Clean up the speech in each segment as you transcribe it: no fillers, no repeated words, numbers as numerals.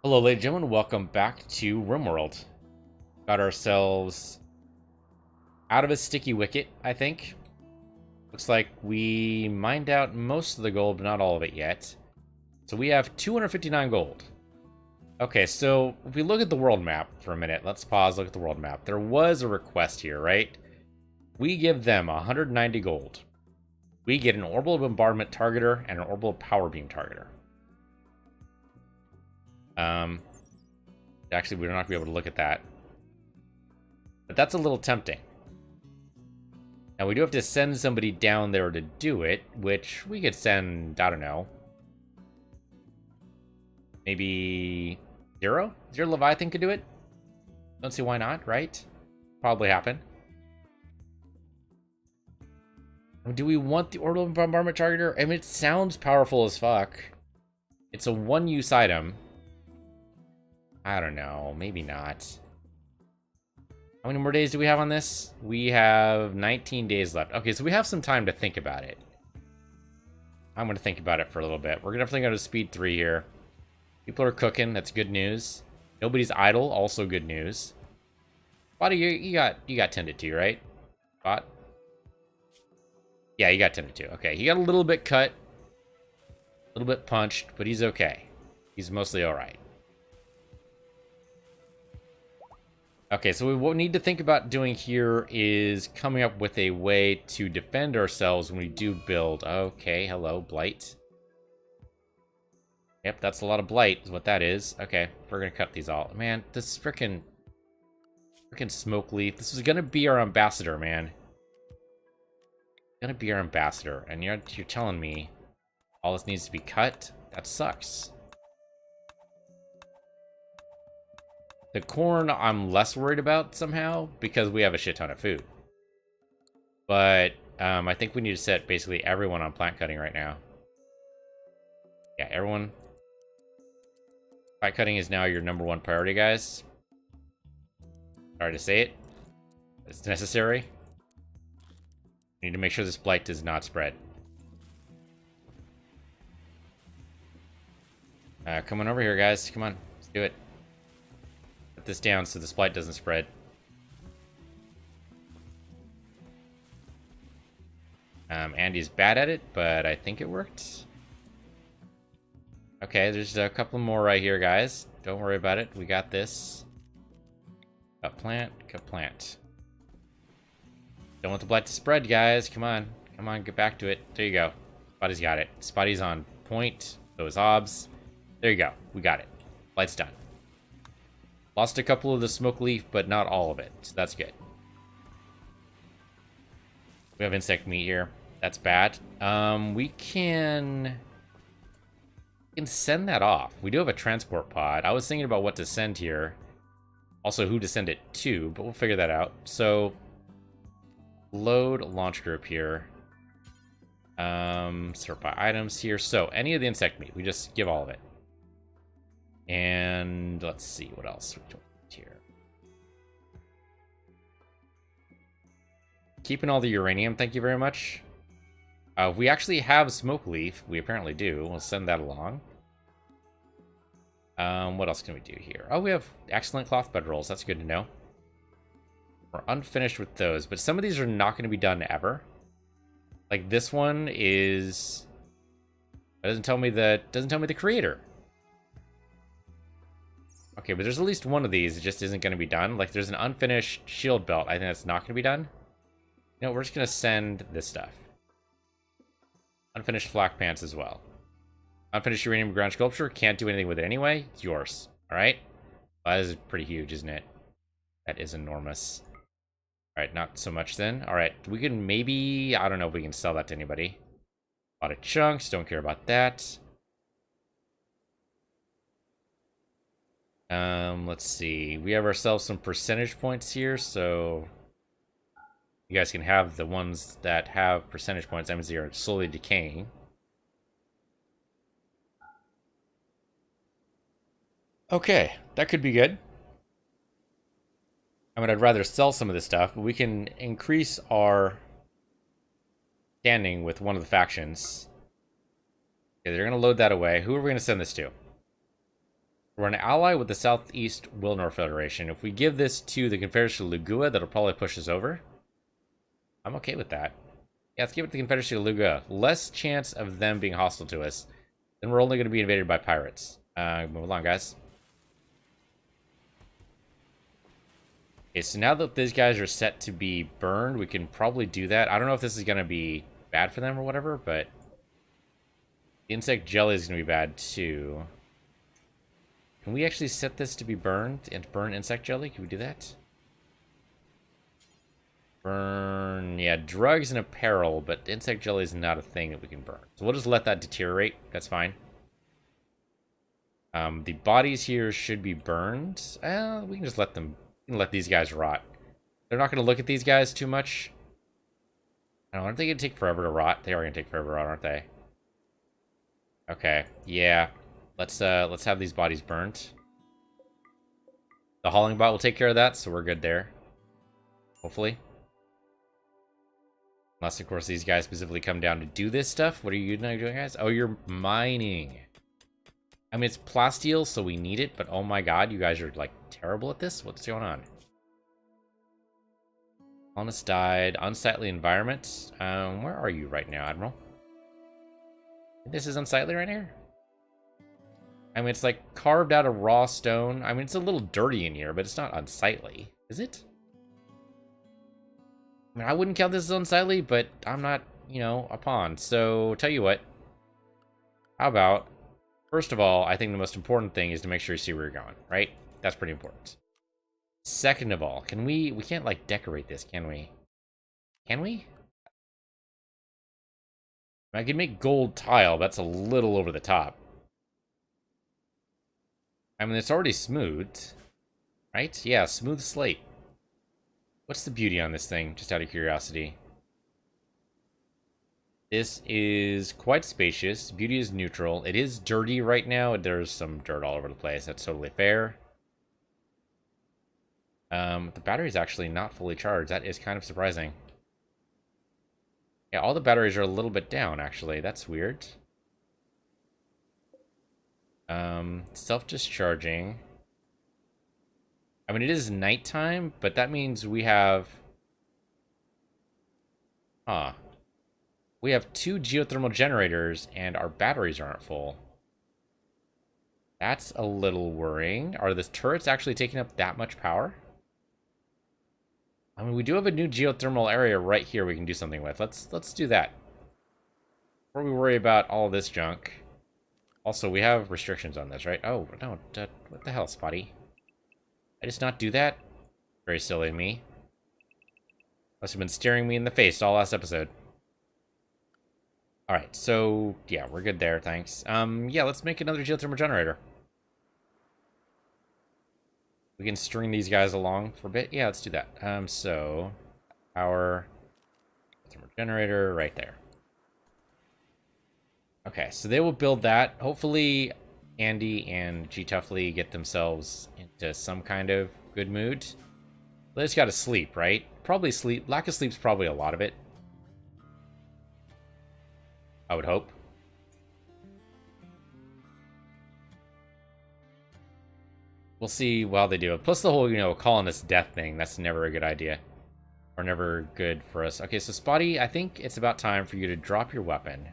Hello, ladies and gentlemen. Welcome back to Rimworld. Got ourselves out of a sticky wicket, I think. Looks like we mined out most of the gold, but not all of it yet. So we have 259 gold. Okay, so if we look at the world map for a minute, let's pause, look at the world map. There was a request here, right? We give them 190 gold. We get an orbital bombardment targeter and an orbital power beam targeter. Actually, we're not going to be able to look at that. But that's a little tempting. Now, we do have to send somebody down there to do it, which we could send, I don't know. Maybe Zero? Zero Leviathan could do it? Don't see why not, right? Probably happen. Do we want the orbital bombardment targeter? I mean, it sounds powerful as fuck. It's a one-use item. I don't know. Maybe not. How many more days do we have on this? We have 19 days left. Okay, so we have some time to think about it. I'm going to think about it for a little bit. We're going to definitely go to speed 3 here. People are cooking. That's good news. Nobody's idle. Also good news. Spotty, you got tended to, right? Spot? Yeah, you got tended to. Okay, he got a little bit cut. A little bit punched, but he's okay. He's mostly alright. Okay, so what we need to think about doing here is coming up with a way to defend ourselves when we do build. Okay, hello, blight. Yep, that's a lot of blight is what that is. Okay, we're gonna cut these all. Man, this freaking smoke leaf. This is gonna be our ambassador, man. Gonna be our ambassador, and you're telling me all this needs to be cut? That sucks. The corn, I'm less worried about somehow because we have a shit ton of food. But I think we need to set basically everyone on plant cutting right now. Yeah, everyone. Plant cutting is now your #1 priority, guys. Sorry to say it. It's necessary. We need to make sure this blight does not spread. Come on over here, guys. Come on. Let's do it. This down so the blight doesn't spread. Andy's bad at it, but I think it worked. Okay, there's a couple more right here, guys. Don't worry about it. We got this. Cut plant, cut plant. Don't want the blight to spread, guys. Come on. Come on, get back to it. There you go. Spotty's got it. Spotty's on point. Those obs. There you go. We got it. Blight's done. Lost a couple of the smoke leaf, but not all of it. So that's good. We have insect meat here. That's bad. We can send that off. We do have a transport pod. I was thinking about what to send here. Also, who to send it to, but we'll figure that out. So, load launch group here. Sort by items here. So, any of the insect meat, we just give all of it. And let's see what else we do here. Keeping all the uranium, thank you very much. We actually have smoke leaf. We apparently do. We'll send that along. What else can we do here? Oh, we have excellent cloth bedrolls. That's good to know. We're unfinished with those, but some of these are not going to be done ever. Like this one is. It doesn't tell me the creator. Okay, but there's at least one of these that just isn't going to be done. Like, there's an unfinished shield belt. I think that's not going to be done. No, we're just going to send this stuff. Unfinished flak pants as well. Unfinished uranium ground sculpture. Can't do anything with it anyway. It's yours. Alright? Well, that is pretty huge, isn't it? That is enormous. Alright, not so much then. Alright, we can maybe. I don't know if we can sell that to anybody. A lot of chunks. Don't care about that. Let's see. We have ourselves some percentage points here, so you guys can have the ones that have percentage points. That means they are slowly decaying. Okay, that could be good. I mean, I'd rather sell some of this stuff, but we can increase our standing with one of the factions. Okay, they're going to load that away. Who are we going to send this to? We're an ally with the Southeast Wilnor Federation. If we give this to the Confederacy of Lugua, that'll probably push us over. I'm okay with that. Yeah, let's give it to the Confederacy of Lugua. Less chance of them being hostile to us. Then we're only going to be invaded by pirates. Move along, guys. Okay, so now that these guys are set to be burned, we can probably do that. I don't know if this is going to be bad for them or whatever, but the insect jelly is going to be bad too. Can we actually set this to be burned and burn insect jelly? Can we do that? Burn, yeah, drugs and apparel, but insect jelly is not a thing that we can burn. So we'll just let that deteriorate. That's fine. The bodies here should be burned. We can just let them, let these guys rot. They're not going to look at these guys too much. I don't know, aren't they going to take forever to rot? They are going to take forever to rot, aren't they? Okay, yeah. Let's have these bodies burnt. The hauling bot will take care of that, so we're good there. Hopefully. Unless, of course, these guys specifically come down to do this stuff. What are you doing, guys? Oh, you're mining. I mean, it's plasteel, so we need it, but oh my god, you guys are, like, terrible at this? What's going on? Colonist died. Unsightly environment. Where are you right now, Admiral? This is unsightly right here? I mean, it's, like, carved out of raw stone. I mean, it's a little dirty in here, but it's not unsightly. Is it? I mean, I wouldn't count this as unsightly, but I'm not, you know, a pawn. So, tell you what. How about, first of all, I think the most important thing is to make sure you see where you're going, right? That's pretty important. Second of all, can we can't, like, decorate this, can we? Can we? I can make gold tile, that's a little over the top. I mean, it's already smoothed, right? Yeah, smooth slate. What's the beauty on this thing, just out of curiosity? This is quite spacious. Beauty is neutral. It is dirty right now. There's some dirt all over the place. That's totally fair. The battery's actually not fully charged. That is kind of surprising. Yeah, all the batteries are a little bit down, actually. That's weird. Self-discharging. I mean, it is nighttime, but that means we have... We have 2 geothermal generators, and our batteries aren't full. That's a little worrying. Are the turrets actually taking up that much power? I mean, we do have a new geothermal area right here we can do something with. Let's do that. Before we worry about all this junk. Also, we have restrictions on this, right? Oh, no, what the hell, Spotty? I just not do that? Very silly of me. Must have been staring me in the face all last episode. Alright, so, yeah, we're good there, thanks. Yeah, let's make another geothermal generator. We can string these guys along for a bit. Yeah, let's do that. So, power geothermal generator right there. Okay, so they will build that. Hopefully, Andy and G. Tuffley get themselves into some kind of good mood. They just gotta sleep, right? Probably sleep. Lack of sleep's probably a lot of it. I would hope. We'll see while they do it. Plus the whole, you know, colonist death thing. That's never a good idea. Or never good for us. Okay, so Spotty, I think it's about time for you to drop your weapon.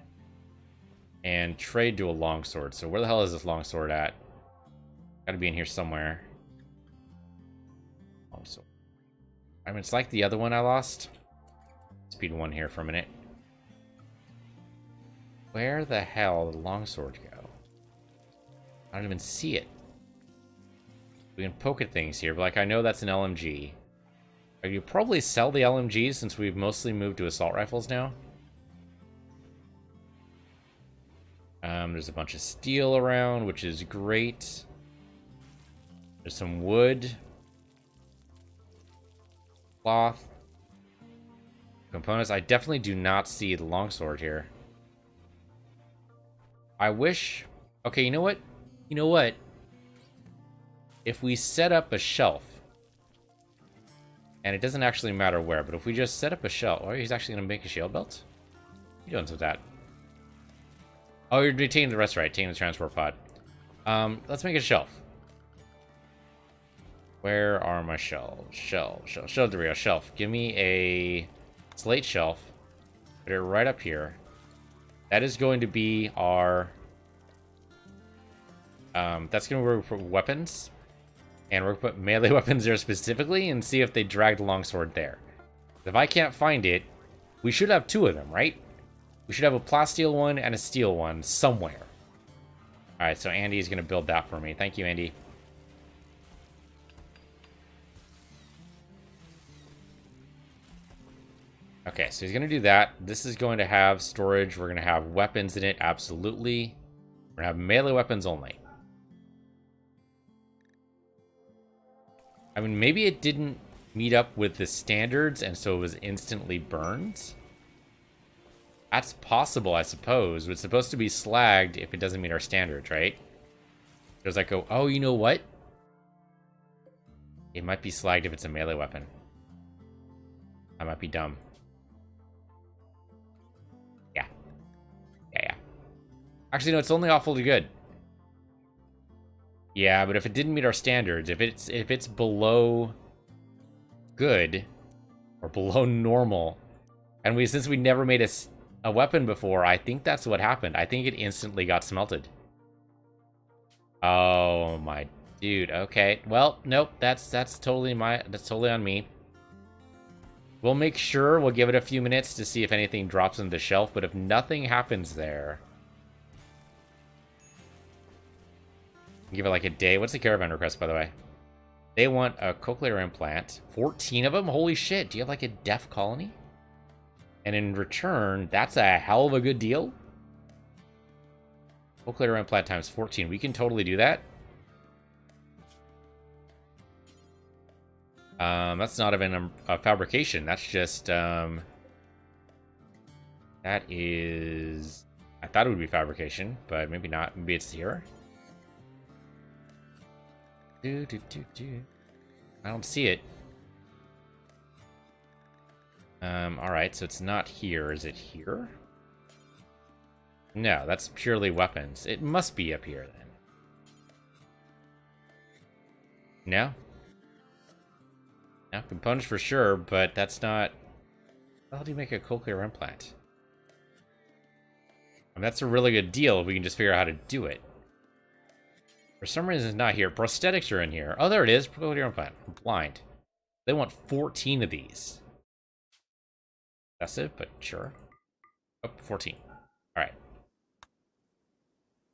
And trade to a longsword. So where the hell is this longsword at? Gotta be in here somewhere. Longsword. I mean, it's like the other one I lost. Speed 1 here for a minute. Where the hell did the longsword go? I don't even see it. We can poke at things here, but like I know that's an LMG. You probably sell the LMGs since we've mostly moved to assault rifles now. There's a bunch of steel around, which is great. There's some wood. Cloth. Components. I definitely do not see the longsword here. I wish... Okay, you know what? You know what? If we set up a shelf, and it doesn't actually matter where, but if we just set up a shelf... Oh, he's actually going to make a shield belt? What are you doing with that? Oh, you're taking the rest right. Taking the transport pod. Let's make a shelf. Where are my shelves? Shelf. There we go. Shelf. Give me a slate shelf. Put it right up here. That is going to be our... that's going to work for weapons. And we're going to put melee weapons there specifically and see if they dragged the longsword there. If I can't find it, we should have two of them, right? We should have a plasteel one and a steel one somewhere. Alright, so Andy is going to build that for me. Thank you, Andy. Okay, so he's going to do that. This is going to have storage. We're going to have weapons in it, absolutely. We're going to have melee weapons only. I mean, maybe it didn't meet up with the standards, and so it was instantly burned. That's possible, I suppose. It's supposed to be slagged if it doesn't meet our standards, right? There's like, oh, you know what? It might be slagged if it's a melee weapon. I might be dumb. Yeah. Actually, no, it's only awfully good. Yeah, but if it didn't meet our standards, if it's below good or below normal, and since we never made a weapon before, I think that's what happened. I think it instantly got smelted. Oh my dude. Okay. Well, nope. That's totally on me. We'll make sure. We'll give it a few minutes to see if anything drops into the shelf. But if nothing happens there, give it like a day. What's the caravan request, by the way? They want a cochlear implant. 14 of them? Holy shit. Do you have like a deaf colony? And in return, that's a hell of a good deal. Cochlear implant times 14. We can totally do that. That's not even a fabrication. That's just, that is... I thought it would be fabrication, but maybe not. Maybe it's here. I don't see it. Alright, so it's not here. Is it here? No, that's purely weapons. It must be up here, then. No? No, components for sure, but that's not... How do you make a cochlear implant? I mean, that's a really good deal if we can just figure out how to do it. For some reason, it's not here. Prosthetics are in here. Oh, there it is. Cochlear implant. I'm blind. They want 14 of these. Excessive, but sure. Oh, 14. Alright.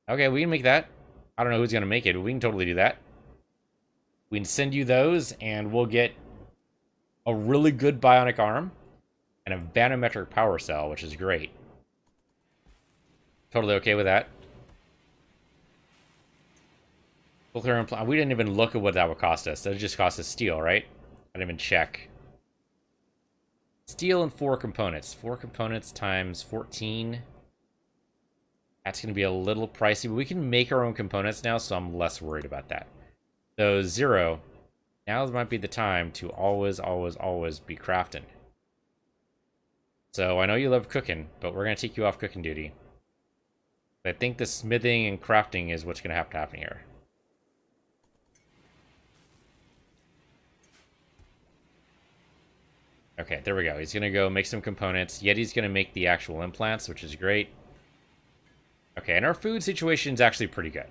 Okay, we can make that. I don't know who's going to make it, but we can totally do that. We can send you those, and we'll get a really good bionic arm and a vanometric power cell, which is great. Totally okay with that. Cochlear implant. We didn't even look at what that would cost us. That would just cost us steel, right? I didn't even check. Steel and 4 components. 4 components times 14. That's going to be a little pricey, but we can make our own components now, so I'm less worried about that. So 0. Now might be the time to always, always, always be crafting. So I know you love cooking, but we're going to take you off cooking duty. I think the smithing and crafting is what's going to have to happen here. Okay, there we go. He's going to go make some components. Yeti's going to make the actual implants, which is great. Okay, and our food situation is actually pretty good.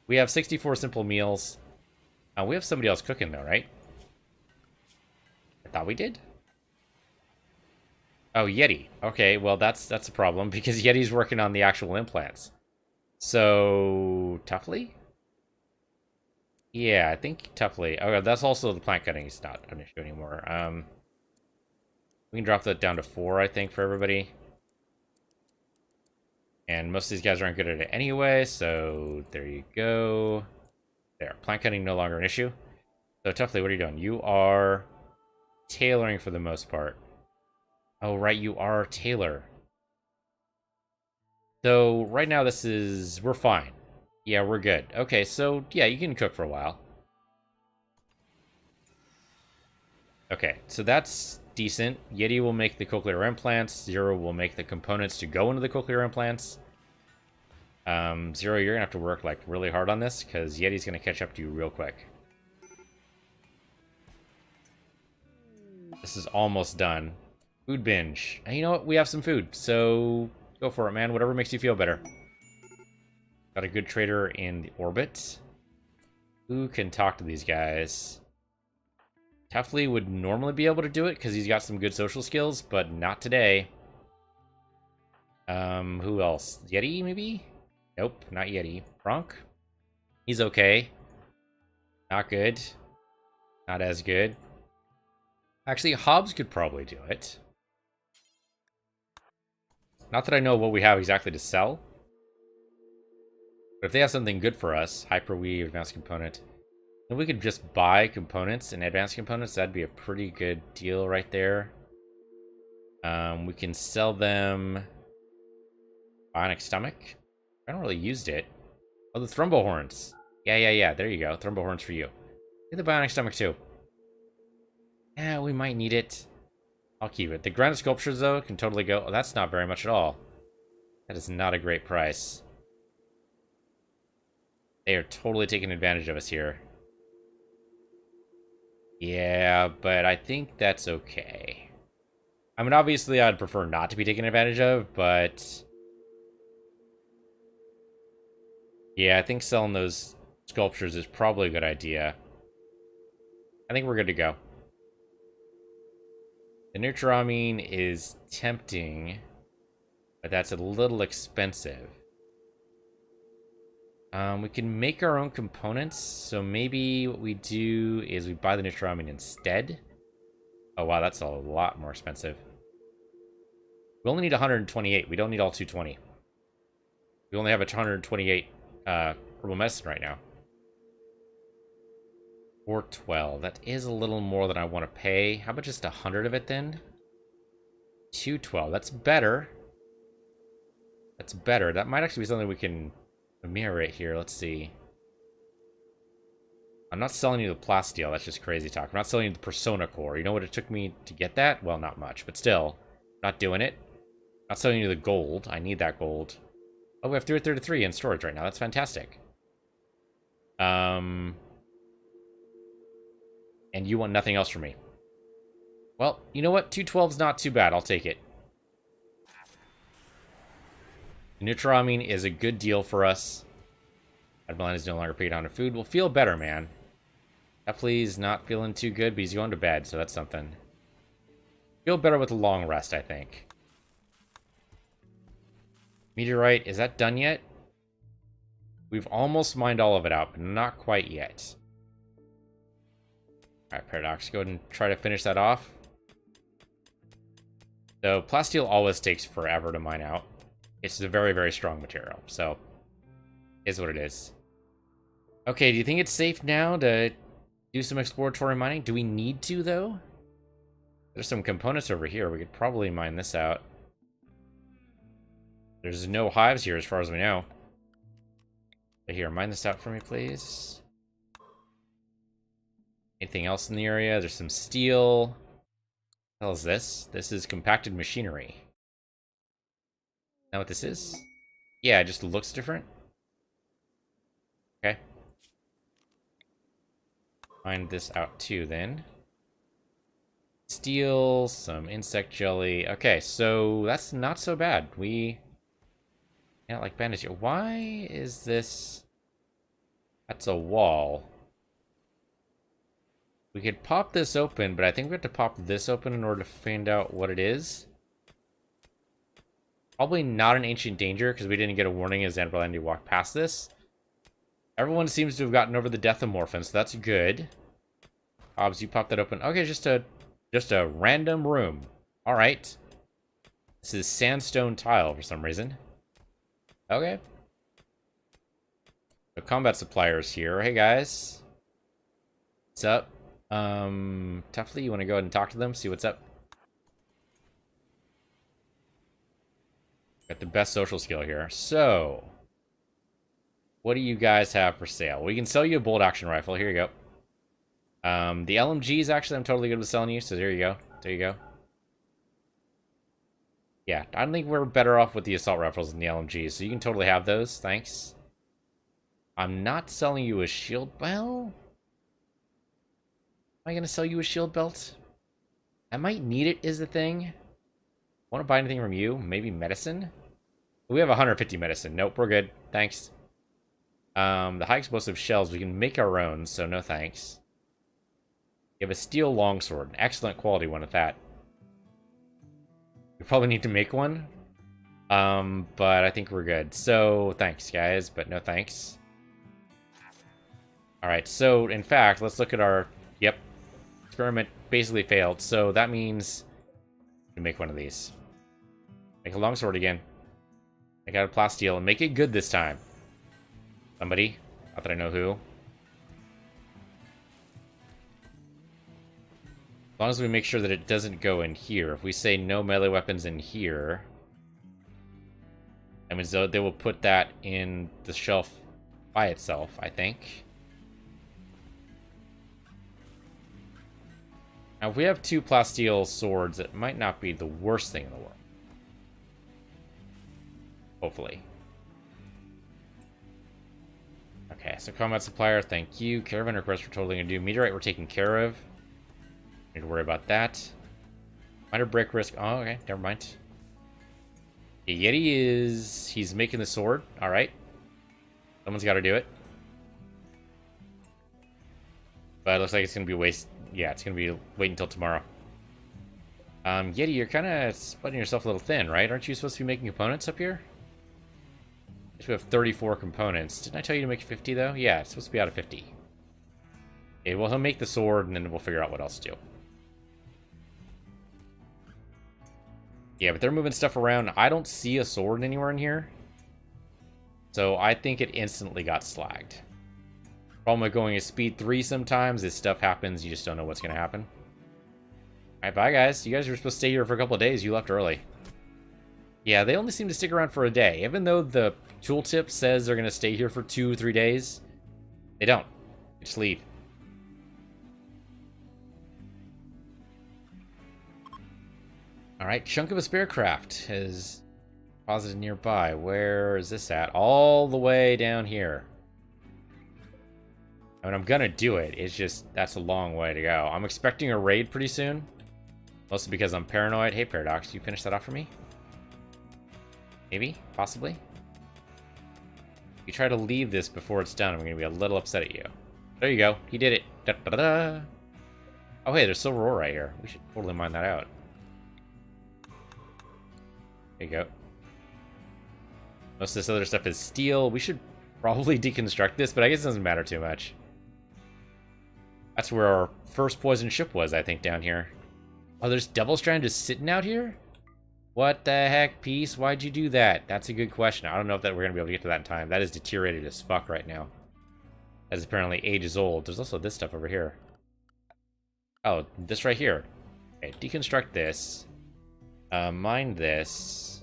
We have 64 simple meals. We have somebody else cooking, though, right? I thought we did. Oh, Yeti. Okay, well, that's a problem, because Yeti's working on the actual implants. So, Tuffley? Yeah, I think Tuffley. Oh, that's also the plant cutting is not an issue anymore. We can drop that down to 4, I think, for everybody. And most of these guys aren't good at it anyway, so there you go. There, plant cutting no longer an issue. So, Tuffley, what are you doing? You are tailoring for the most part. Oh, right, you are a tailor. So, right now we're fine. Yeah, we're good. Okay, so, yeah, you can cook for a while. Okay, so that's decent. Yeti will make the cochlear implants. 0 will make the components to go into the cochlear implants. 0, you're gonna have to work like really hard on this because Yeti's gonna catch up to you real quick. This is almost done. Food binge. And you know what? We have some food, so go for it, man. Whatever makes you feel better. Got a good trader in the orbit. Who can talk to these guys? Tefley would normally be able to do it because he's got some good social skills, but not today. Who else? Yeti, maybe? Nope, not Yeti. Bronk? He's okay. Not good. Not as good. Actually, Hobbs could probably do it. Not that I know what we have exactly to sell. But if they have something good for us, Hyperweave, Advanced Component, then we could just buy components and Advanced Components. That'd be a pretty good deal right there. We can sell them Bionic Stomach. I haven't really used it. Oh, the Thrumbo Horns. Yeah. There you go. Thrumbo Horns for you. Get the Bionic Stomach too. Yeah, we might need it. I'll keep it. The Granite Sculptures, though, can totally go. Oh, that's not very much at all. That is not a great price. They are totally taking advantage of us here. Yeah, but I think that's okay. I mean, obviously, I'd prefer not to be taken advantage of, but... yeah, I think selling those sculptures is probably a good idea. I think we're good to go. The Nutramine is tempting, but that's a little expensive. We can make our own components, so maybe what we do is we buy the Nutramine instead. Oh wow, that's a lot more expensive. We only need 128. We don't need all 220. We only have a 128 herbal medicine right now. 412. That is a little more than I want to pay. How about just 100 of it then? 212. That's better. That's better. That might actually be something we can mirror here. Let's see. I'm not selling you the plasteel. That's just crazy talk. I'm not selling you the Persona Core. You know what it took me to get that? Well, not much, but still, not doing it. Not selling you the gold. I need that gold. Oh, we have 333 in storage right now. That's fantastic. And you want nothing else from me. Well, you know what? 212's not too bad. I'll take it. Nutramine is a good deal for us. Admeline is no longer paid on food. We'll feel better, man. Definitely's not feeling too good, but he's going to bed, so that's something. Feel better with a long rest, I think. Meteorite, is that done yet? We've almost mined all of it out, but not quite yet. Alright, Paradox, go ahead and try to finish that off. So, plasteel always takes forever to mine out. It's a very, very strong material, so is what it is. Okay, do you think it's safe now to do some exploratory mining? Do we need to, though? There's some components over here. We could probably mine this out. There's no hives here as far as we know. Here, mine this out for me, please. Anything else in the area? There's some steel. What the hell is this? This is compacted machinery. Know what this is? Yeah, it just looks different. Okay. Find this out too, then. Steel, some insect jelly. Okay, so that's not so bad. We can't like bandage it. Why is this? That's a wall. We could pop this open, but I think we have to pop this open in order to find out what it is. Probably not an ancient danger, because we didn't get a warning as Zanberlandi walked past this. Everyone seems to have gotten over the death of Morphin, so that's good. Hobbs, you pop that open. Okay, just a random room. Alright. This is sandstone tile for some reason. Okay. The combat suppliers here. Hey guys. What's up? Tefley, you want to go ahead and talk to them? See what's up? Got the best social skill here. So, what do you guys have for sale? We can sell you a bolt action rifle. Here you go. The LMGs, actually, I'm totally good with selling you, so there you go. There you go. Yeah, I don't think we're better off with the assault rifles than the LMGs, so you can totally have those. Thanks. I'm not selling you a shield. Well, am I going to sell you a shield belt? I might need it is the thing. Want to buy anything from you? Maybe medicine? We have 150 medicine. Nope, we're good. Thanks. The high explosive shells, we can make our own, so no thanks. You have a steel longsword. An excellent quality one at that. We probably need to make one. But I think we're good. So, thanks, guys, but no thanks. Alright, so, in fact, let's look at our... Yep. Experiment basically failed, so that means... we make one of these. Make a longsword again. Make out of plasteel and make it good this time. Somebody. Not that I know who. As long as we make sure that it doesn't go in here. If we say no melee weapons in here... I mean, so they will put that in the shelf by itself, I think. Now, if we have 2 plasteel swords, it might not be the worst thing in the world. Hopefully. Okay, so combat supplier, thank you. Caravan request we're totally gonna do. Meteorite we're taking care of. Need to worry about that. Minor break risk. Oh, okay, never mind. Yeti is... he's making the sword. Alright. Someone's got to do it. But it looks like it's going to be waste... yeah, it's going to be wait until tomorrow. Yeti, you're kind of splitting yourself a little thin, right? Aren't you supposed to be making components up here? We have 34 components. Didn't I tell you to make 50, though? Yeah, it's supposed to be out of 50. Okay, well, he'll make the sword, and then we'll figure out what else to do. Yeah, but they're moving stuff around. I don't see a sword anywhere in here. So I think it instantly got slagged. Problem with going at speed 3 sometimes, this stuff happens, you just don't know what's going to happen. Alright, bye guys. You guys were supposed to stay here for a couple of days. You left early. Yeah, they only seem to stick around for a day. Even though the tooltip says they're going to stay here for 2 or 3 days, they don't. They just leave. Alright, chunk of a spare craft is deposited nearby. Where is this at? All the way down here. I mean, I'm gonna do it. It's just, that's a long way to go. I'm expecting a raid pretty soon. Mostly because I'm paranoid. Hey, Paradox, you finish that off for me? Maybe? Possibly? If you try to leave this before it's done, I'm gonna be a little upset at you. There you go. He did it. Da -da -da -da. Oh, hey, there's silver ore right here. We should totally mine that out. There you go. Most of this other stuff is steel. We should probably deconstruct this, but I guess it doesn't matter too much. That's where our first poison ship was, I think, down here. Oh, there's Devil Strand just sitting out here? What the heck, Peace? Why'd you do that? That's a good question. I don't know if that we're going to be able to get to that in time. That is deteriorated as fuck right now. That is apparently ages old. There's also this stuff over here. Oh, this right here. Okay, deconstruct this. Mine this.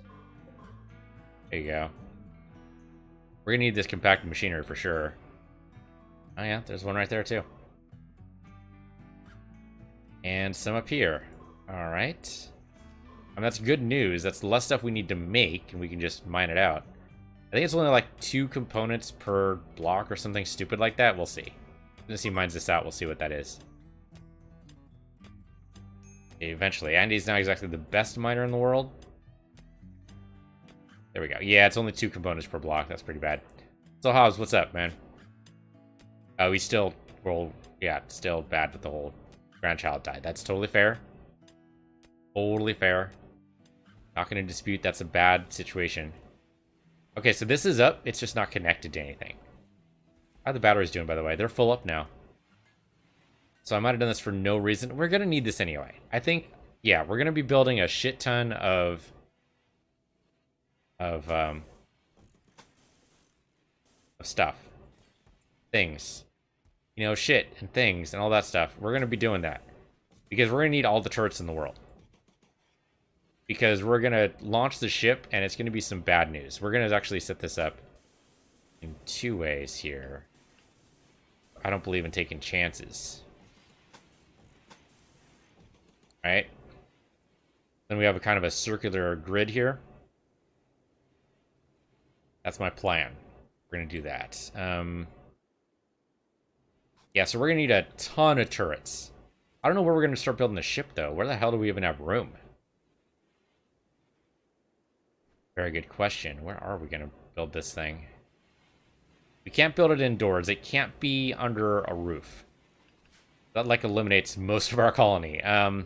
There you go. We're gonna need this compacted machinery for sure. Oh yeah, there's one right there too. And some up here. Alright. And that's good news. That's less stuff we need to make, and we can just mine it out. I think it's only like 2 components per block or something stupid like that. We'll see. As he mines this out, we'll see what that is. Eventually. Andy's not exactly the best miner in the world. There we go. Yeah, it's only 2 components per block. That's pretty bad. So, Hobbs, what's up, man? Oh, he's still... well, yeah, still bad with the whole grandchild died. That's totally fair. Totally fair. Not going to dispute that's a bad situation. Okay, so this is up. It's just not connected to anything. How are the batteries doing, by the way? They're full up now. So I might have done this for no reason. We're going to need this anyway. I think, yeah, we're going to be building a shit ton of stuff. Things. You know, shit and things and all that stuff. We're going to be doing that. Because we're going to need all the turrets in the world. Because we're going to launch the ship and it's going to be some bad news. We're going to actually set this up in 2 ways here. I don't believe in taking chances. Right? Then we have a kind of a circular grid here. That's my plan. We're going to do that. Yeah, so we're going to need a ton of turrets. I don't know where we're going to start building the ship, though. Where the hell do we even have room? Very good question. Where are we going to build this thing? We can't build it indoors. It can't be under a roof. That, like, eliminates most of our colony. I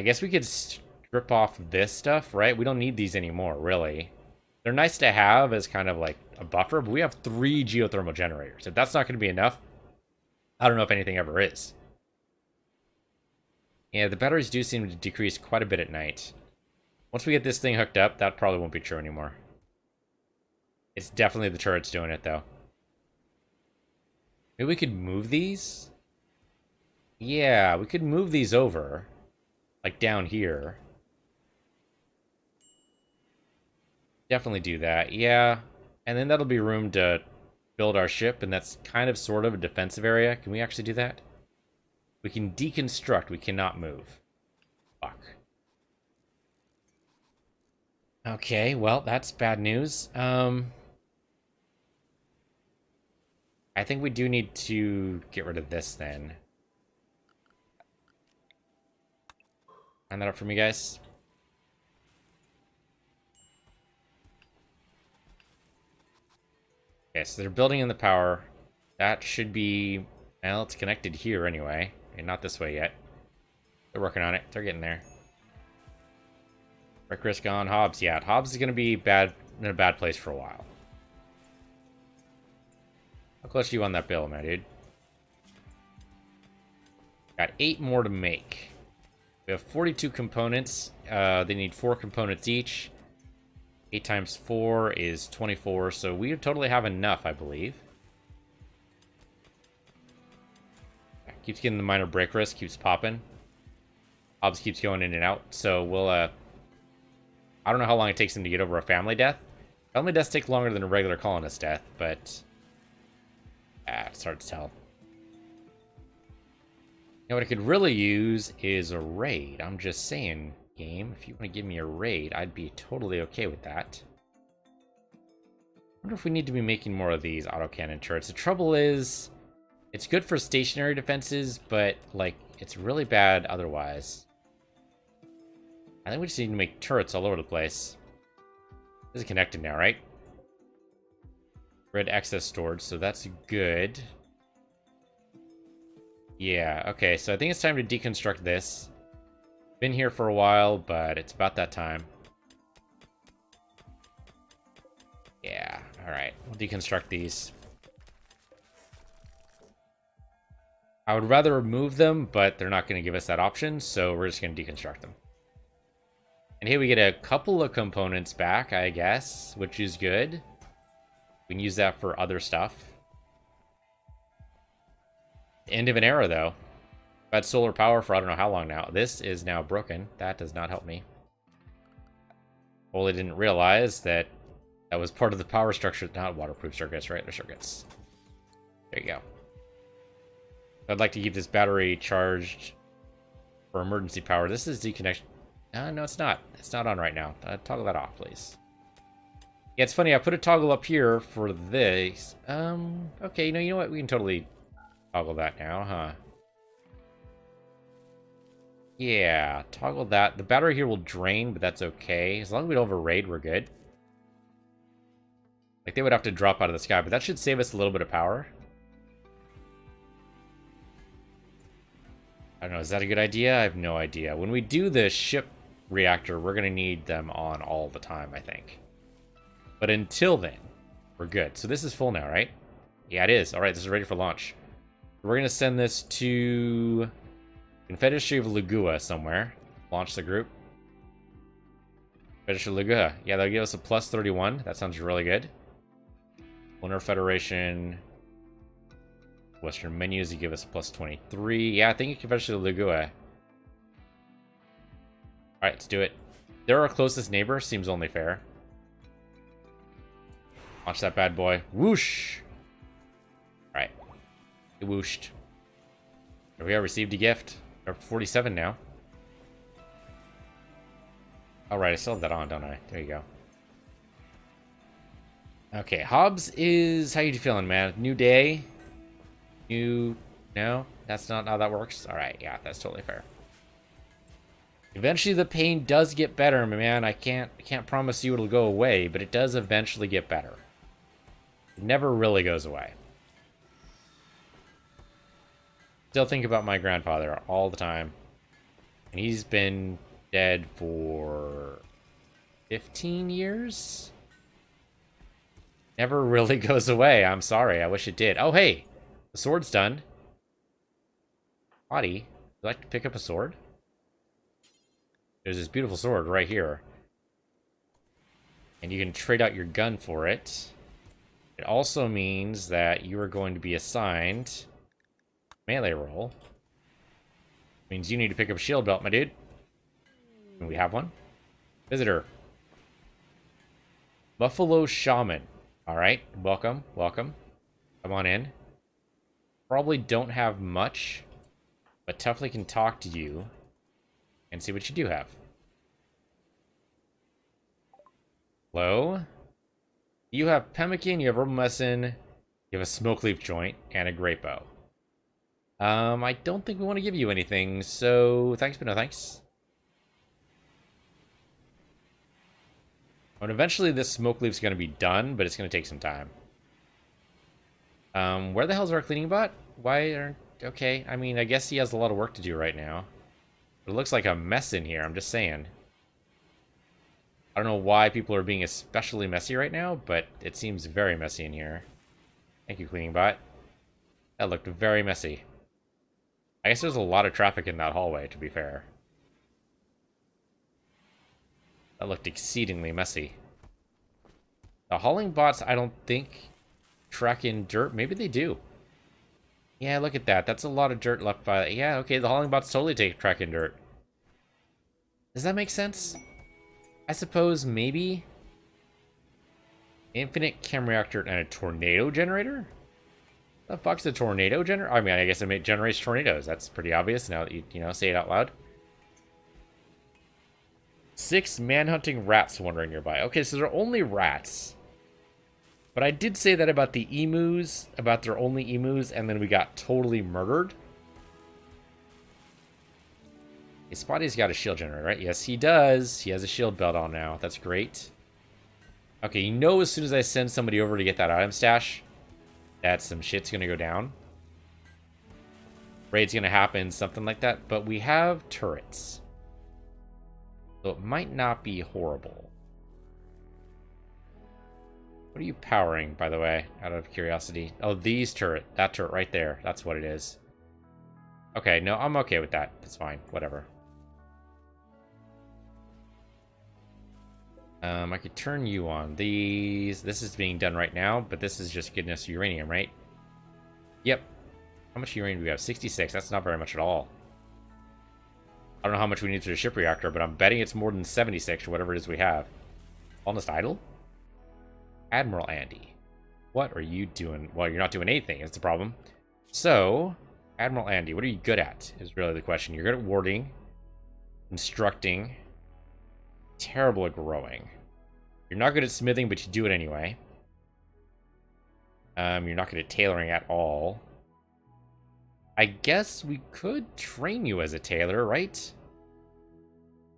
guess we could strip off this stuff, right? We don't need these anymore, really. They're nice to have as kind of, like, a buffer, but we have 3 geothermal generators. If that's not going to be enough, I don't know if anything ever is. Yeah, the batteries do seem to decrease quite a bit at night. Once we get this thing hooked up, that probably won't be true anymore. It's definitely the turrets doing it, though. Maybe we could move these? Yeah, we could move these over. Like down here. Definitely do that, yeah. And then that'll be room to build our ship, and that's kind of sort of a defensive area. Can we actually do that? We can deconstruct, we cannot move. Fuck. Okay, well, that's bad news. I think we do need to get rid of this then. Line that up for me, guys. Okay, so they're building in the power. That should be... Well, it's connected here anyway. Okay, not this way yet. They're working on it. They're getting there. Rick Risk on Hobbs. Yeah, Hobbs is going to be bad in a bad place for a while. How close are you on that bill, my dude? Got 8 more to make. We have 42 components. They need 4 components each. 8 times 4 is 24, so we totally have enough, I believe. Keeps getting the minor break risk, keeps popping. Hobbs keeps going in and out, so we'll, I don't know how long it takes them to get over a family death. Family deaths take longer than a regular colonist death, but... it's hard to tell. You know, what I could really use is a raid. I'm just saying, game, if you want to give me a raid, I'd be totally okay with that. I wonder if we need to be making more of these autocannon turrets. The trouble is, it's good for stationary defenses, but, like, it's really bad otherwise. I think we just need to make turrets all over the place. This is connected now, right? Red access storage, so that's good. Yeah, okay, so I think it's time to deconstruct this. Been here for a while, but it's about that time. Yeah, alright. We'll deconstruct these. I would rather remove them, but they're not going to give us that option, so we're just going to deconstruct them. And here we get a couple of components back, I guess, which is good. We can use that for other stuff. End of an era, though. I've had solar power for I don't know how long now. This is now broken. That does not help me. Only didn't realize that that was part of the power structure. Not waterproof circuits, right? They're circuits. There you go. I'd like to keep this battery charged for emergency power. This is deconnection. No, it's not. It's not on right now. Toggle that off, please. Yeah, it's funny. I put a toggle up here for this. Okay, you know what? We can totally toggle that now, huh? Yeah, toggle that. The battery here will drain, but that's okay. As long as we don't have a raid, we're good. Like, they would have to drop out of the sky, but that should save us a little bit of power. I don't know, is that a good idea? I have no idea. When we do the ship reactor, we're going to need them on all the time, I think. But until then, we're good. So this is full now, right? Yeah, it is. All right, this is ready for launch. We're going to send this to Confederacy of Lugua somewhere. Launch the group. Confederacy of Lugua. Yeah, that'll give us a plus 31. That sounds really good. Lunar Federation... Western menus, you give us a plus 23. Yeah, I think you can eventually Lugua. Alright, let's do it. They're our closest neighbor, seems only fair. Launch that bad boy. Whoosh! Alright. It whooshed. There we go, received a gift. We're 47 now. Alright, I still have that on, don't I? There you go. Okay, Hobbs is... How you feeling, man? New day? No? That's not how that works? Alright, yeah, that's totally fair. Eventually the pain does get better, man. I can't promise you it'll go away, but it does eventually get better. It never really goes away. Still think about my grandfather all the time. And he's been dead for 15 years? Never really goes away. I'm sorry. I wish it did. Oh, hey. The sword's done. Body, would you like to pick up a sword? There's this beautiful sword right here. And you can trade out your gun for it. It also means that you are going to be assigned melee roll. Means you need to pick up a shield belt, my dude. And we have one. Visitor. Buffalo Shaman. Alright, welcome, welcome. Come on in. Probably don't have much, but Tuffley can talk to you and see what you do have. Hello? You have pemmican, you have herbal medicine, you have a smoke leaf joint, and a great bow. I don't think we want to give you anything, so thanks, but no thanks. And eventually this smoke leaf's going to be done, but it's going to take some time. Where the hell's our cleaning bot? Why aren't... Okay, I mean, I guess he has a lot of work to do right now. But it looks like a mess in here, I'm just saying. I don't know why people are being especially messy right now, but it seems very messy in here. Thank you, cleaning bot. That looked very messy. I guess there's a lot of traffic in that hallway, to be fair. That looked exceedingly messy. The hauling bots, I don't think, track in dirt. Maybe they do. Yeah, look at that. That's a lot of dirt left by... Yeah, okay, the hauling bots totally track in dirt. Does that make sense? I suppose maybe... Infinite chem reactor and a tornado generator? The fuck's a tornado generator? I mean, I guess it generates tornadoes. That's pretty obvious now that you know, say it out loud. 6 man-hunting rats wandering nearby. Okay, so they're only rats. But I did say that about the emus, about they're only emus, and then we got totally murdered. Hey, Spotty's got a shield generator, right? Yes, he does. He has a shield belt on now. That's great. Okay, you know as soon as I send somebody over to get that item stash, that some shit's gonna go down. Raid's gonna happen, something like that. But we have turrets. So it might not be horrible. What are you powering, by the way, out of curiosity? Oh, these turret. That turret right there. That's what it is. Okay, no, I'm okay with that. That's fine. Whatever. I could turn you on. These... This is being done right now, but this is just getting us uranium, right? Yep. How much uranium do we have? 66. That's not very much at all. I don't know how much we need for the ship reactor, but I'm betting it's more than 76 or whatever it is we have. Honest idle? Admiral Andy. What are you doing? Well, you're not doing anything. It's the problem. So, Admiral Andy, what are you good at? Is really the question. You're good at warding, instructing, terrible at growing. You're not good at smithing, but you do it anyway. You're not good at tailoring at all. I guess we could train you as a tailor, right?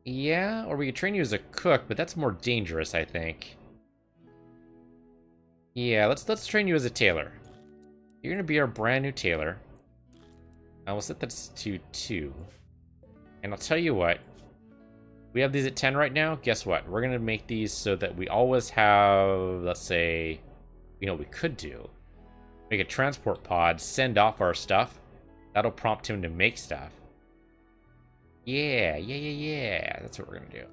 Yeah, or we could train you as a cook, but that's more dangerous, I think. Yeah, let's train you as a tailor. You're gonna be our brand new tailor. I will set that to 2. And I'll tell you what. We have these at 10 right now. Guess what? We're gonna make these so that we always have, let's say, you know what we could do? Make a transport pod, send off our stuff. That'll prompt him to make stuff. Yeah. That's what we're gonna do.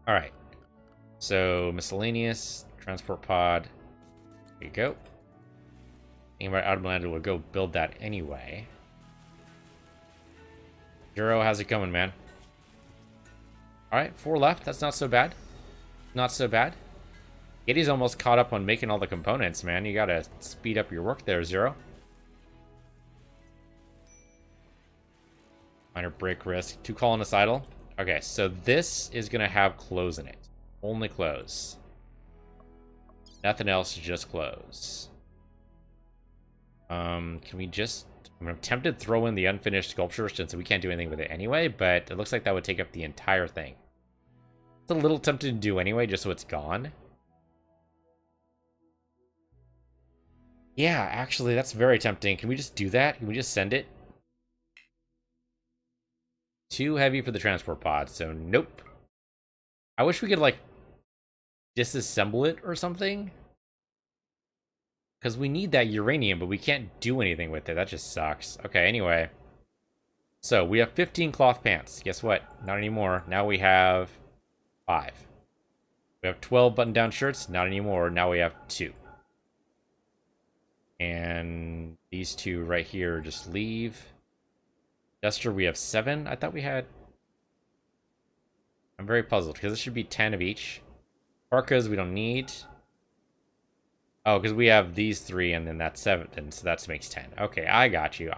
Alright. So, miscellaneous, transport pod. There you go. Anybody out of Melinda will go build that anyway. Juro, how's it going, man? Alright, 4 left. That's not so bad. Not so bad. Giddy's almost caught up on making all the components, man. You gotta speed up your work there, Zero. Minor break risk. 2 colonicidal. Okay, so this is gonna have clothes in it. Only clothes. Nothing else, just clothes. Can we just I'm tempted to throw in the unfinished sculpture since we can't do anything with it anyway, but it looks like that would take up the entire thing. It's a little tempted to do anyway, just so it's gone. Yeah, actually, that's very tempting. Can we just do that? Can we just send it? Too heavy for the transport pod, so nope. I wish we could, like, disassemble it or something. Because we need that uranium, but we can't do anything with it. That just sucks. Okay, anyway. So, we have 15 cloth pants. Guess what? Not anymore. Now we have 5. We have 12 button-down shirts. Not anymore. Now we have 2. And these 2 right here just leave. Duster, we have 7. I thought we had... I'm very puzzled, because this should be 10 of each. Parkas we don't need. Oh, because we have these 3, and then that's 7, and so that makes 10. Okay, I got you.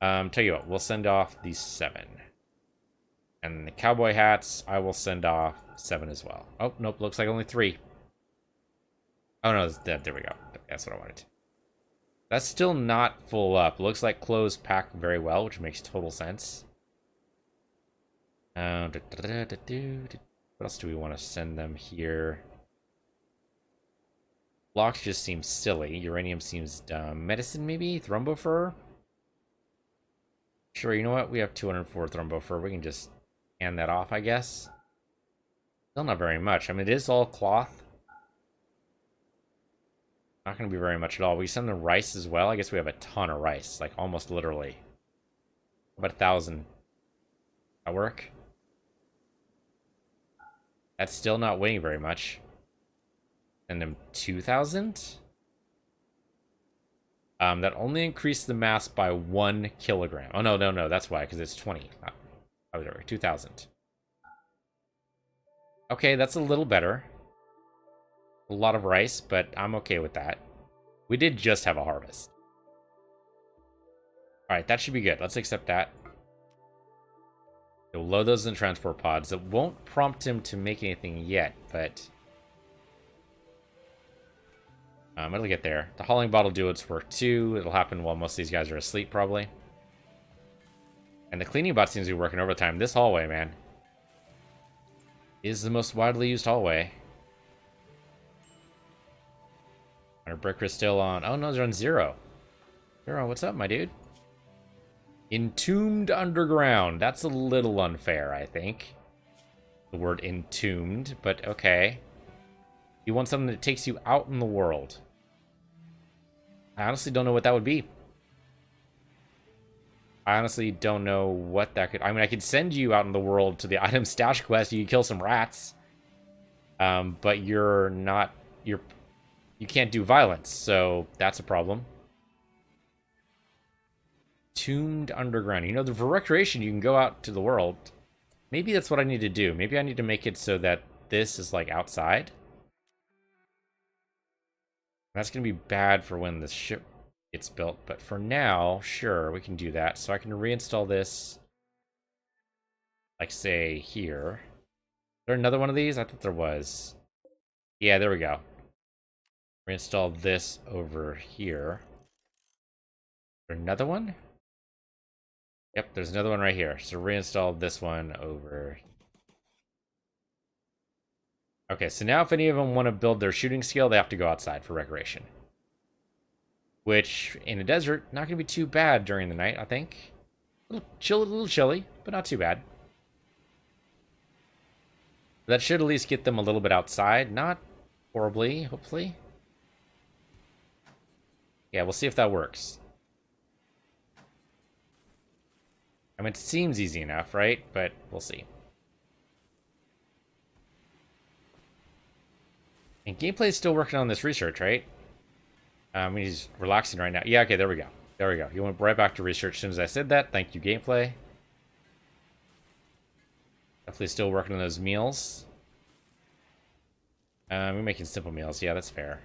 Tell you what, we'll send off these 7. And the cowboy hats, I will send off 7 as well. Oh, nope, looks like only 3. Oh, no, there we go. That's what I wanted. That's still not full up. Looks like clothes pack very well, which makes total sense. What else do we want to send them here? Blocks just seems silly. Uranium seems dumb. Medicine, maybe? Thrombofur? Sure, you know what? We have 204 thrombofur. We can just hand that off, I guess. Still not very much. I mean, it is all cloth. Not going to be very much at all. We send them rice as well. I guess we have a ton of rice. Like, almost literally. About 1,000. That work? That's still not weighing very much. Send them 2,000? That only increased the mass by 1 kilogram. Oh, no. That's why, because it's 20. Oh, there we go. 2,000. Okay, that's a little better. A lot of rice, but I'm okay with that. We did just have a harvest. Alright, that should be good. Let's accept that. We'll load those in transport pods. It won't prompt him to make anything yet, but... it'll get there. The hauling bottle do its work too. It'll happen while most of these guys are asleep, probably. And the cleaning bot seems to be working overtime. This hallway, man, is the most widely used hallway. Our brick is still on. Oh no, they're on 0. 0, what's up, my dude? Entombed underground. That's a little unfair, I think. The word entombed, but okay. You want something that takes you out in the world. I honestly don't know what that would be. I honestly don't know what that could... I mean, I could send you out in the world to the item stash quest. You could kill some rats. But you're not... You can't do violence, so that's a problem. Tombed underground. You know, for recreation, you can go out to the world. Maybe that's what I need to do. Maybe I need to make it so that this is, like, outside. That's going to be bad for when the ship gets built. But for now, sure, we can do that. So I can reinstall this, like, say, here. Is there another one of these? I thought there was. Yeah, there we go. Reinstall this over here. Is there another one? Yep, there's another one right here. So reinstall this one over here. Okay, so now if any of them want to build their shooting skill, they have to go outside for recreation. Which, in a desert, not going to be too bad during the night, I think. A little chilly, but not too bad. That should at least get them a little bit outside. Not horribly, hopefully. Yeah, we'll see if that works. I mean, it seems easy enough, right? But we'll see. And Gameplay's still working on this research, right? He's relaxing right now. Yeah, okay, there we go. There we go. You went right back to research as soon as I said that. Thank you, Gameplay. Definitely still working on those meals. We're making simple meals. Yeah, that's fair.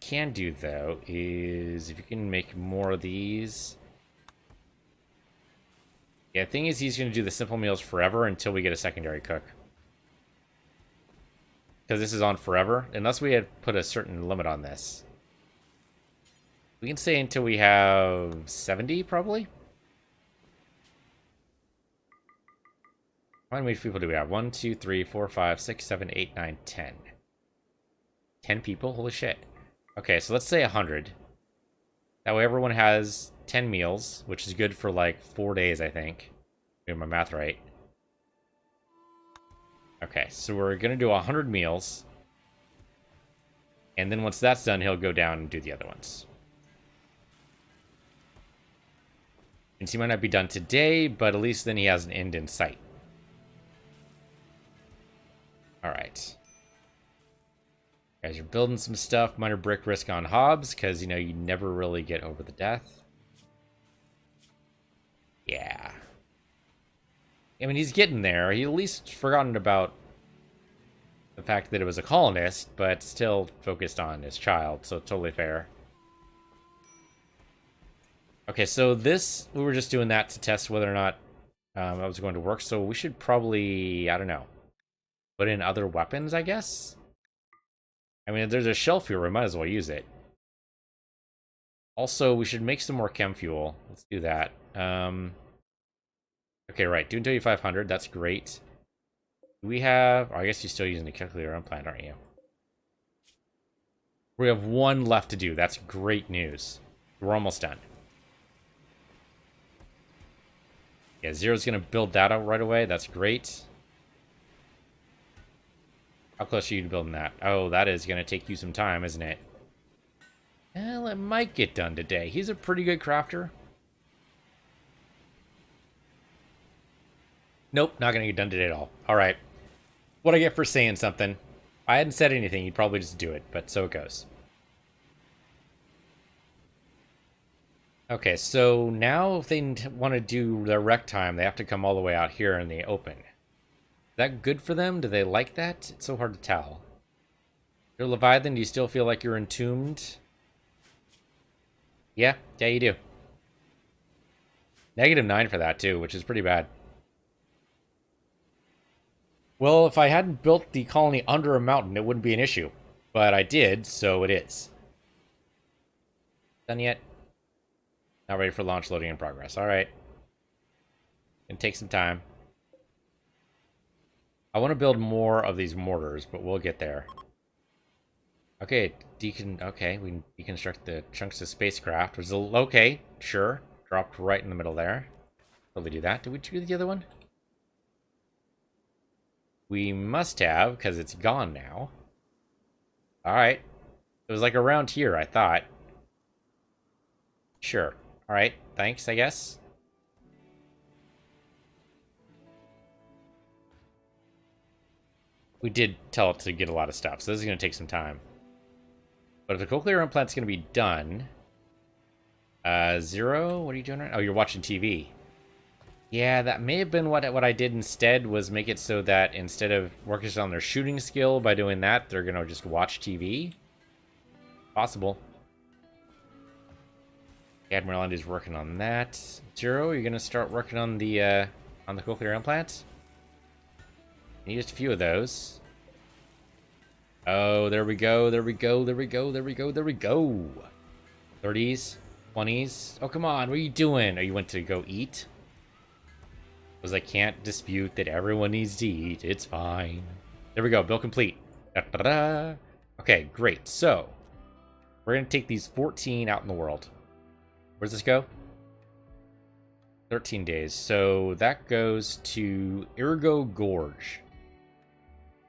Can do, though, is if you can make more of these. Yeah, the thing is he's going to do the simple meals forever until we get a secondary cook. Because this is on forever, unless we had put a certain limit on this. We can stay until we have 70, probably. How many people do we have? 1, 2, 3, 4, 5, 6, 7, 8, 9, 10. 10 people? Holy shit. Okay, so let's say 100. That way everyone has 10 meals, which is good for like 4 days, I think. Doing my math right. Okay, so we're going to do 100 meals. And then once that's done, he'll go down and do the other ones. And he might not be done today, but at least then he has an end in sight. Alright. Guys, you're building some stuff. Minor brick risk on Hobbs, because, you know, you never really get over the death. Yeah. I mean, he's getting there. He at least forgotten about the fact that it was a colonist, but still focused on his child, so totally fair. Okay, so this, we were just doing that to test whether or not that was going to work, so we should probably, I don't know, put in other weapons, I guess? I mean, if there's a shelf here, we might as well use it. Also, we should make some more chem fuel. Let's do that. Okay, right, doing 2500, that's great. We have, oh, I guess you're still using the calculator implant, aren't you? We have one left to do. That's great news. We're almost done. Yeah, Zero's going to build that out right away. That's great. How close are you to building that? Oh, that is going to take you some time, isn't it? Well, it might get done today. He's a pretty good crafter. Nope, not going to get done today at all. All right. What I get for saying something. I hadn't said anything. You'd probably just do it, but so it goes. Okay, so now if they want to do their rec time, they have to come all the way out here in the open. Is that good for them? Do they like that? It's so hard to tell. You're Leviathan, do you still feel like you're entombed? Yeah, you do. -9 for that, too, which is pretty bad. Well, if I hadn't built the colony under a mountain, it wouldn't be an issue. But I did, so it is. Done yet? Not ready for launch, loading in progress. Alright. Gonna take some time. I want to build more of these mortars, but we'll get there. Okay, okay, we can deconstruct the chunks of spacecraft. Was okay, sure. Dropped right in the middle there. Totally do that. Did we do the other one? We must have, because it's gone now. Alright. It was like around here, I thought. Sure. Alright, thanks, I guess. We did tell it to get a lot of stuff, so this is going to take some time. But if the cochlear implant's going to be done... Zero? What are you doing right now? Oh, you're watching TV. Yeah, that may have been what I did instead, was make it so that instead of working on their shooting skill by doing that, they're going to just watch TV. Possible. Admiral Andy's working on that. Zero, you're going to start working on the cochlear implant? Need just a few of those. Oh, there we go, there we go, there we go, there we go, there we go. 30s, 20s. Oh, come on, what are you doing? Oh, you went to go eat? Because I can't dispute that everyone needs to eat. It's fine. There we go, build complete. Da-da-da. Okay, great. So, we're going to take these 14 out in the world. Where's this go? 13 days. So, that goes to Ergo Gorge.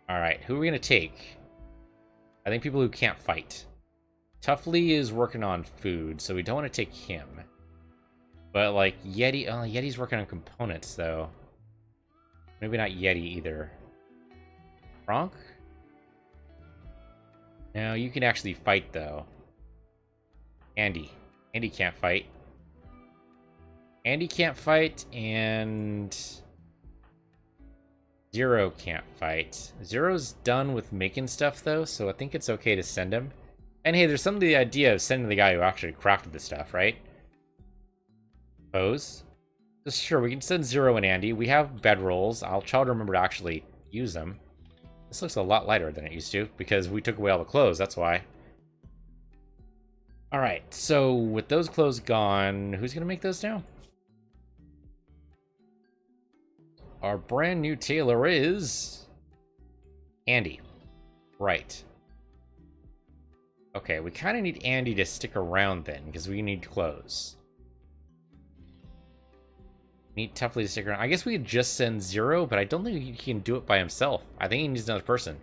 Alright, who are we going to take? I think people who can't fight. Tuffley is working on food, so we don't want to take him. But, like, Yeti... Oh, Yeti's working on components, though. Maybe not Yeti, either. Bronk? No, you can actually fight, though. Andy. Andy can't fight. Andy can't fight, and... Zero can't fight. Zero's done with making stuff, though, so I think it's okay to send him. And hey, there's some of the idea of sending the guy who actually crafted the stuff, right? Pose. So sure, we can send Zero and Andy. We have bedrolls. I'll try to remember to actually use them. This looks a lot lighter than it used to, because we took away all the clothes, that's why. Alright, so with those clothes gone, who's gonna make those now? Our brand new tailor is... Andy. Right. Okay, we kind of need Andy to stick around then, because we need clothes. Need Tuffley to stick around. I guess we could just send Zero, but I don't think he can do it by himself. I think he needs another person.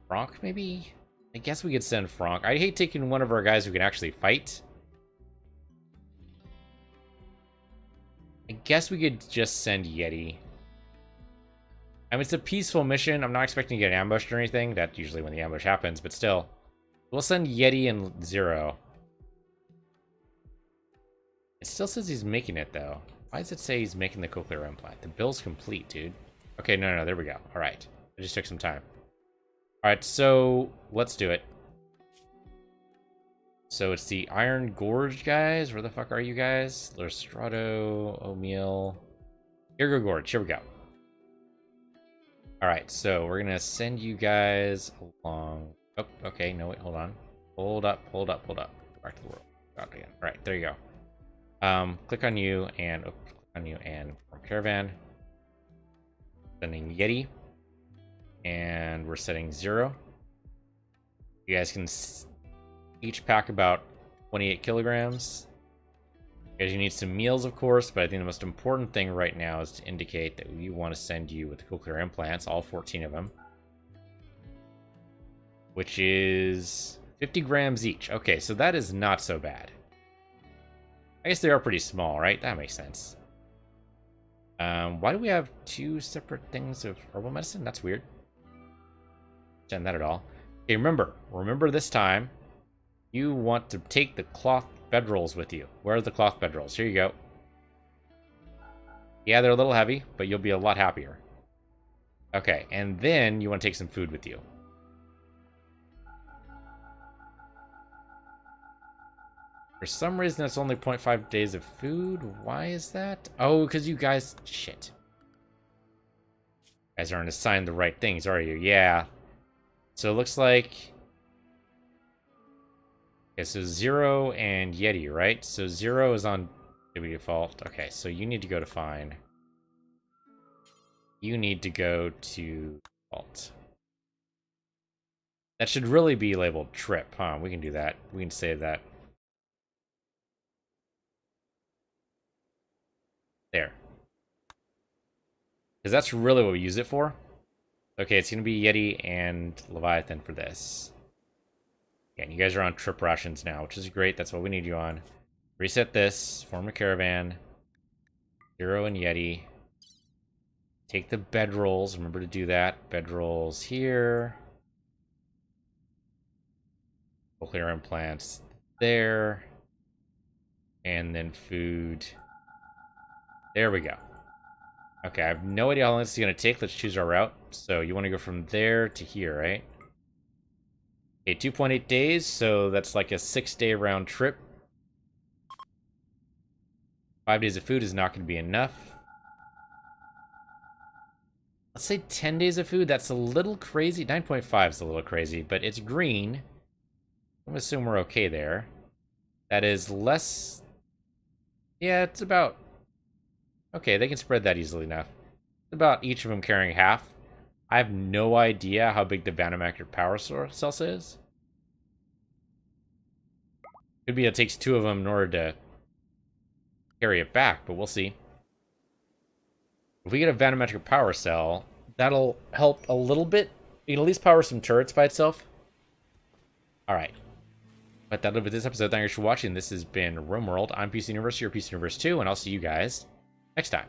Franck, maybe? I guess we could send Franck. I hate taking one of our guys who can actually fight. I guess we could just send Yeti. I mean, it's a peaceful mission. I'm not expecting to get ambushed or anything. That's usually when the ambush happens, but still. We'll send Yeti and Zero. It still says he's making it, though. Why does it say he's making the cochlear implant? The bill's complete, dude. Okay, no, there we go. All right. It just took some time. All right, so let's do it. So it's the Iron Gorge guys. Where the fuck are you guys? Lestrado, O'Meal. Irgo Gorge. Here we go. All right, so we're gonna send you guys along. Oh, okay. No, wait. Hold on. Hold up. Go back to the world. Back again. All right, there you go. Click on you and form caravan. Sending Yeti, and we're setting Zero. You guys can each pack about 28 kilograms. Because you need some meals, of course, but I think the most important thing right now is to indicate that we want to send you with the cochlear implants, all 14 of them, which is 50 grams each. Okay, so that is not so bad. I guess they are pretty small, right? That makes sense. Why do we have two separate things of herbal medicine? That's weird. Understand that at all. Okay, remember this time, you want to take the cloth bedrolls with you. Where are the cloth bedrolls? Here you go. Yeah, they're a little heavy, but you'll be a lot happier. Okay, and then you want to take some food with you. For some reason, that's only 0.5 days of food. Why is that? Oh, because you guys... Shit. You guys aren't assigned the right things, are you? Yeah. So it looks like... Okay, so Zero and Yeti, right? So Zero is on default. Okay, so you need to go to Find. You need to go to Alt. That should really be labeled Trip, huh? We can do that. We can save that. There. Because that's really what we use it for. Okay, it's going to be Yeti and Leviathan for this. And you guys are on trip rations now, which is great. That's what we need you on. Reset this. Form a caravan. Zero and Yeti. Take the bedrolls. Remember to do that. Bedrolls here. Cochlear implants there. And then food. There we go. Okay, I have no idea how long this is going to take. Let's choose our route. So you want to go from there to here, right? Okay, 2.8 days, so that's like a 6-day round trip. 5 days of food is not going to be enough. Let's say 10 days of food. That's a little crazy. 9.5 is a little crazy, but it's green. I'm going to assume we're okay there. That is less... Yeah, it's about... Okay, they can spread that easily enough. It's about each of them carrying half. I have no idea how big the Vanometric power source is. Could be it takes two of them in order to carry it back, but we'll see. If we get a Vanometric power cell, that'll help a little bit. You can at least power some turrets by itself. Alright. But that'll be this episode. Thank you for watching. This has been Rimworld. I'm Piece of the Universe, you're Piece of the Universe 2, and I'll see you guys next time.